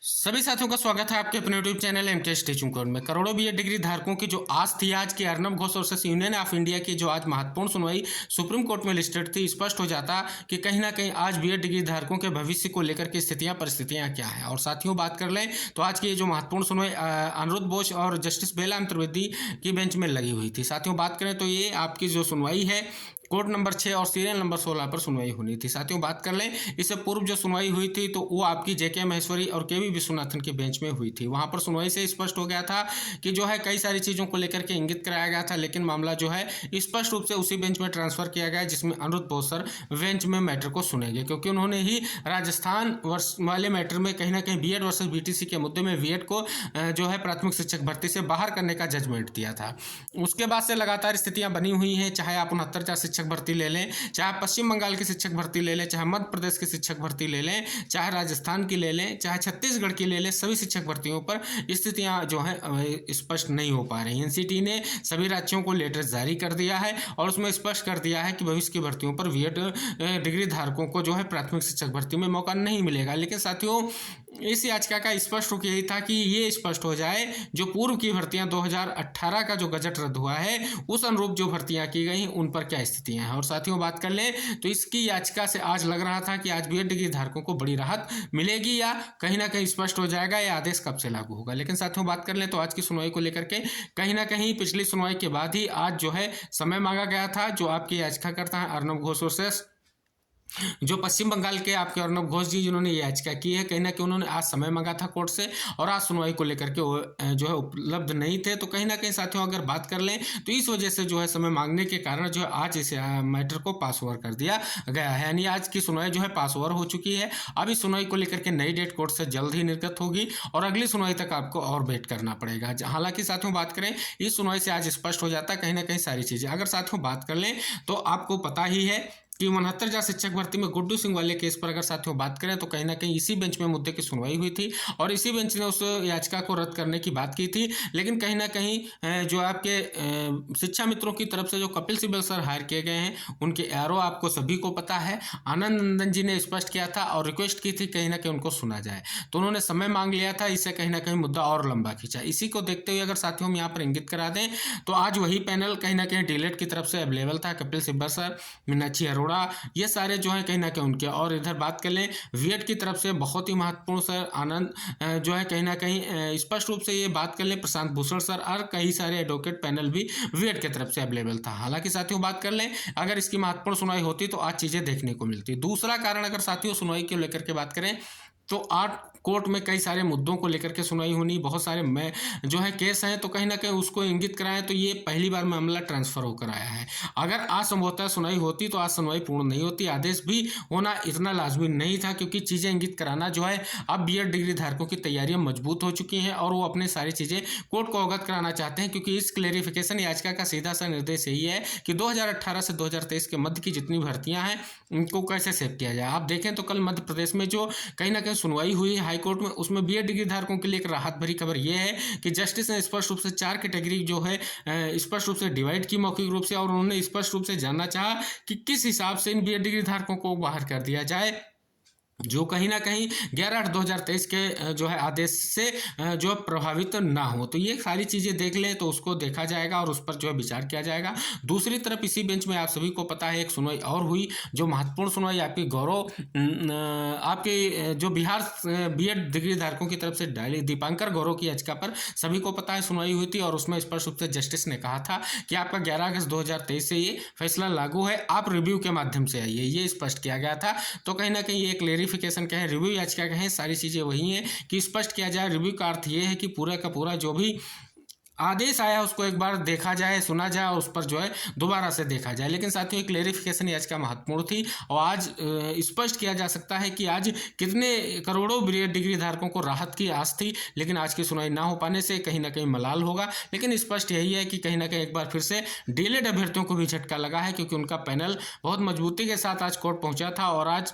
सभी साथियों का स्वागत है आपके अपने YouTube channel M K teaching code में। करोड़ों बीएड डिग्री धारकों की जो आज थी, आज की Arnab Ghosh versus union of India की जो आज महत्वपूर्ण सुनवाई सुप्रीम कोर्ट में लिस्टेड थी, स्पष्ट हो जाता कि कहीं ना कहीं आज बीएड डिग्री धारकों के भविष्य को लेकर के परिस्थितियां क्या है। और साथियों बात कर लें तो आज की ये जो महत्वपूर्ण सुनवाई अनिरुद्ध बोस और जस्टिस बेला चतुर्वेदी की बेंच में लगी हुई थी। साथियों बात करें तो ये आपकी जो सुनवाई है कोर्ट नंबर 6 और सीरियल नंबर 16 पर सुनवाई होनी थी। साथियों बात कर लें इससे पूर्व जो सुनवाई हुई थी तो वो आपकी जेके महेश्वरी और केवी विश्वनाथन के बेंच में हुई थी। वहां पर सुनवाई से स्पष्ट हो गया था कि जो है कई सारी चीजों को लेकर के इंगित कराया गया था, लेकिन मामला जो है स्पष्ट रूप से उसी बेंच में ट्रांसफर किया गया जिसमें अनिरुद्ध बोस सर बेंच में मैटर को सुनेंगे, क्योंकि उन्होंने ही राजस्थान वाले मैटर में कहीं ना कहीं बीएड वर्सेस बीटीसी के मुद्दे में बीएड को जो है प्राथमिक शिक्षक भर्ती से बाहर करने का जजमेंट दिया था। उसके बाद से लगातार स्थितियां बनी हुई हैं, चाहे आप 69 शिक्षक भर्ती ले लें, चाहे पश्चिम बंगाल की शिक्षक भर्ती ले लें, चाहे मध्य प्रदेश की शिक्षक भर्ती ले लें, चाहे राजस्थान की ले लें, चाहे छत्तीसगढ़ की ले लें, सभी शिक्षक भर्तियों पर स्थितियां जो है स्पष्ट नहीं हो पा रही। एनसीटी ने सभी राज्यों को लेटर जारी कर दिया है और उसमें स्पष्ट कर दिया है कि भविष्य की भर्तियों पर बीएड डिग्री धारकों को जो है प्राथमिक शिक्षक भर्ती में मौका नहीं मिलेगा। लेकिन साथियों इस याचिका का स्पष्ट रूप यही था कि ये स्पष्ट हो जाए जो पूर्व की भर्तियां 2018 का जो गजट रद्द हुआ है उस अनुरूप जो भर्तियां की गई उन पर क्या स्थितियां हैं। और साथियों बात कर लें तो इसकी याचिका से आज लग रहा था कि आज बीएड डिग्री धारकों को बड़ी राहत मिलेगी या कहीं ना कहीं स्पष्ट हो जाएगा या आदेश कब से लागू होगा। लेकिन साथियों बात कर लें तो आज की सुनवाई को लेकर के कहीं ना कहीं पिछली सुनवाई के बाद ही आज जो है समय मांगा गया था। जो आपकी याचिकाकर्ता है अर्नब घोष वर्सेस जो पश्चिम बंगाल के आपके अर्नब घोष जी जिन्होंने ये याचिका की है, कहीं ना कहीं उन्होंने आज समय मांगा था कोर्ट से और आज सुनवाई को लेकर के जो है उपलब्ध नहीं थे। तो कहीं ना कहीं साथियों अगर बात कर लें तो इस वजह से जो है समय मांगने के कारण जो है आज इस मैटर को पास ओवर कर दिया गया है, यानी आज की सुनवाई जो है पास ओवर हो चुकी है। अब इस सुनवाई को लेकर के नई डेट कोर्ट से जल्द ही निर्गत होगी और अगली सुनवाई तक आपको और वेट करना पड़ेगा। हालांकि साथियों बात करें इस सुनवाई से आज स्पष्ट हो जाता है कहीं ना कहीं सारी चीजें। अगर साथियों बात कर लें तो आपको पता ही है कि 69 शिक्षक भर्ती में गुड्डू सिंह वाले केस पर अगर साथियों बात करें तो कहीं ना कहीं इसी बेंच में मुद्दे की सुनवाई हुई थी और इसी बेंच ने उस याचिका को रद्द करने की बात की थी। लेकिन कहीं ना कहीं जो आपके शिक्षा मित्रों की तरफ से जो कपिल सिब्बल सर हायर किए गए हैं उनके एरो आपको सभी को पता है। आनंद नंदन जी ने स्पष्ट किया था और रिक्वेस्ट की थी कहीं ना कहीं उनको सुना जाए, तो उन्होंने समय मांग लिया था। इससे कहीं ना कहीं मुद्दा और लंबा खींचा। इसी को देखते हुए अगर साथियों हम यहाँ पर इंगित करा दें तो आज वही पैनल कहीं ना कहीं डीलेट की तरफ से अवेलेबल था। कपिल सिब्बल सर, मीनाक्षी अरोड़ा, ये सारे जो है कहीं ना कहीं उनके। और इधर बात कर लें वीएड की तरफ से बहुत ही महत्वपूर्ण सर आनंद जो है कहीं ना कहीं स्पष्ट रूप से ये बात कर लें प्रशांत भूषण सर और कई सारे एडवोकेट पैनल भी वीएड की तरफ से अवेलेबल था। हालांकि साथियों बात कर लें अगर इसकी महत्वपूर्ण सुनवाई होती तो आज चीजें देखने को मिलती। दूसरा कारण अगर साथियों सुनवाई को लेकर के बात करें तो आज कोर्ट में कई सारे मुद्दों को लेकर के सुनवाई होनी, बहुत सारे जो है केस हैं, तो कहीं ना कहीं उसको इंगित कराएं तो ये पहली बार मामला ट्रांसफर होकर आया है। अगर आज संभवतः सुनवाई होती तो आज सुनवाई पूर्ण नहीं होती, आदेश भी होना इतना लाजमी नहीं था, क्योंकि चीजें इंगित कराना जो है अब बीएड डिग्री धारकों की तैयारियां मजबूत हो चुकी हैं और वो अपनी सारी चीजें कोर्ट को अवगत कराना चाहते हैं। क्योंकि इस क्लेरिफिकेशन याचिका का सीधा सा निर्देश यही है कि 2018 से 2023 के मध्य की जितनी भर्तियां हैं उनको कैसे सेव किया जाए। आप देखें तो कल मध्य प्रदेश में जो कहीं ना कहीं सुनवाई हुई हाईकोर्ट में, उसमें बीएड डिग्री धारकों के लिए एक राहत भरी खबर यह है कि जस्टिस ने स्पष्ट रूप से 4 कैटेगरी जो है स्पष्ट रूप से डिवाइड की मौखिक रूप से, और उन्होंने स्पष्ट रूप से जानना चाहा कि किस हिसाब से इन बीएड डिग्री धारकों को बाहर कर दिया जाए, जो कहीं ना कहीं 11/8/2023 के जो है आदेश से जो प्रभावित ना हो। तो ये सारी चीज़ें देख लें तो उसको देखा जाएगा और उस पर जो है विचार किया जाएगा। दूसरी तरफ इसी बेंच में आप सभी को पता है एक सुनवाई और हुई, जो महत्वपूर्ण सुनवाई आपकी आपके जो बिहार बीएड डिग्री धारकों की तरफ से दीपांकर गौरव की याचिका पर सभी को पता है सुनवाई हुई थी और उसमें स्पष्ट रूप से जस्टिस ने कहा था कि आपका 11 अगस्त 2023 से ये फैसला लागू है, आप रिव्यू के माध्यम से आइए, ये स्पष्ट किया गया था। तो कहीं ना कहीं ये क्लेरिफिकेशन कहें, रिव्यू याचिका कहें, सारी चीजें वही हैं कि स्पष्ट किया जाए। रिव्यू का अर्थ ये है कि पूरा का पूरा जो भी आदेश आया उसको एक बार देखा जाए, सुना जाए और उस पर जो है दोबारा से देखा जाए। लेकिन साथियों एक क्लेरिफिकेशन याचिका महत्वपूर्ण थी और आज स्पष्ट किया जा सकता है कि आज कितने करोड़ों बीएड डिग्री धारकों को राहत की आस थी, लेकिन आज की सुनवाई ना हो पाने से कहीं ना कहीं मलाल होगा। लेकिन स्पष्ट यही है कि कहीं ना कहीं एक बार फिर से डीलेड अभ्यर्थियों को भी झटका लगा है, क्योंकि उनका पैनल बहुत मजबूती के साथ आज कोर्ट पहुंचा था और आज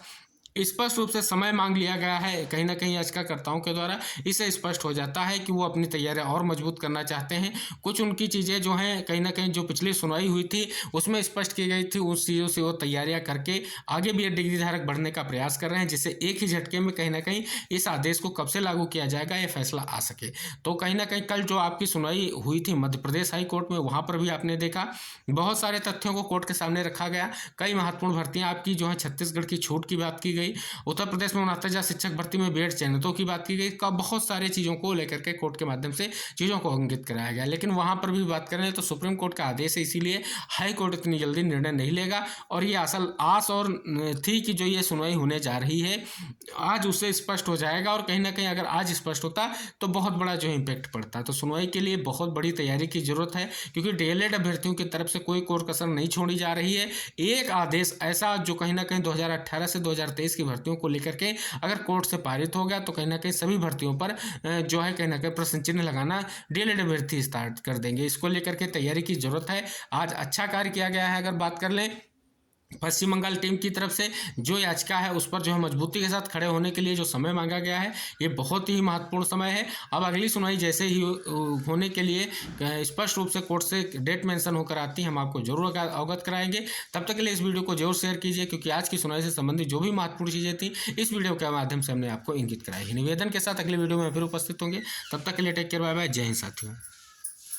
स्पष्ट रूप से समय मांग लिया गया है कहीं ना कहीं याचिकाकर्ताओं के द्वारा। इससे स्पष्ट हो जाता है कि वो अपनी तैयारियां और मजबूत करना चाहते हैं। कुछ उनकी चीज़ें जो हैं कहीं ना कहीं जो पिछली सुनवाई हुई थी उसमें स्पष्ट की गई थी, उस चीज़ों से वो तैयारियां करके आगे भी डिग्री धारक बढ़ने का प्रयास कर रहे हैं, जिससे एक ही झटके में कहीं ना कहीं इस आदेश को कब से लागू किया जाएगा ये फैसला आ सके। तो कहीं ना कहीं कल जो आपकी सुनवाई हुई थी मध्य प्रदेश हाई कोर्ट में, वहाँ पर भी आपने देखा बहुत सारे तथ्यों को कोर्ट के सामने रखा गया। कई महत्वपूर्ण भर्तियां आपकी जो है छत्तीसगढ़ की छूट की बात की गई, उत्तर प्रदेश में 69,000 शिक्षक भर्ती में बेड चयनितों की बात की गई का बहुत सारी चीज़ों को लेकर के कोर्ट के माध्यम से चीज़ों को अंकित कराया गया। लेकिन वहाँ पर भी बात करें तो सुप्रीम कोर्ट का आदेश है, इसीलिए हाई कोर्ट इतनी जल्दी निर्णय नहीं लेगा। और ये असल आस और थी कि जो ये सुनवाई होने जा रही है आज उससे स्पष्ट हो जाएगा। और कहीं ना कहीं अगर आज स्पष्ट होता तो बहुत बड़ा जो इम्पैक्ट पड़ता। तो सुनवाई के लिए बहुत बड़ी तैयारी की जरूरत है, क्योंकि डीएलएड अभ्यर्थियों की तरफ से कोई कोर कसर नहीं छोड़ी जा रही है। एक आदेश ऐसा जो कहीं ना कहीं 2018 से 2023 की भर्तियों को लेकर के अगर कोर्ट से पारित हो गया तो कहीं ना कहीं सभी भर्तियों पर जो है कहीं ना कहीं प्रश्न चिन्ह लगाना डीएलएड अभ्यर्थी स्टार्ट कर देंगे। इसको लेकर के तैयारी की जरूरत है। आज अच्छा कार्य किया गया है। अगर बात कर लें पश्चिम बंगाल टीम की तरफ से जो याचिका है उस पर जो है मजबूती के साथ खड़े होने के लिए जो समय मांगा गया है ये बहुत ही महत्वपूर्ण समय है। अब अगली सुनवाई जैसे ही होने के लिए स्पष्ट रूप से कोर्ट से डेट मेंशन होकर आती है हम आपको जरूर अवगत कराएंगे। तब तक के लिए इस वीडियो को जरूर शेयर कीजिए, क्योंकि आज की सुनवाई से संबंधित जो भी महत्वपूर्ण चीज़ें थी इस वीडियो के माध्यम से हमने आपको इंगित कराई है। निवेदन के साथ अगले वीडियो में फिर उपस्थित होंगे। तब तक के लिए टेक केयर, बाय बाय, जय हिंद साथियों।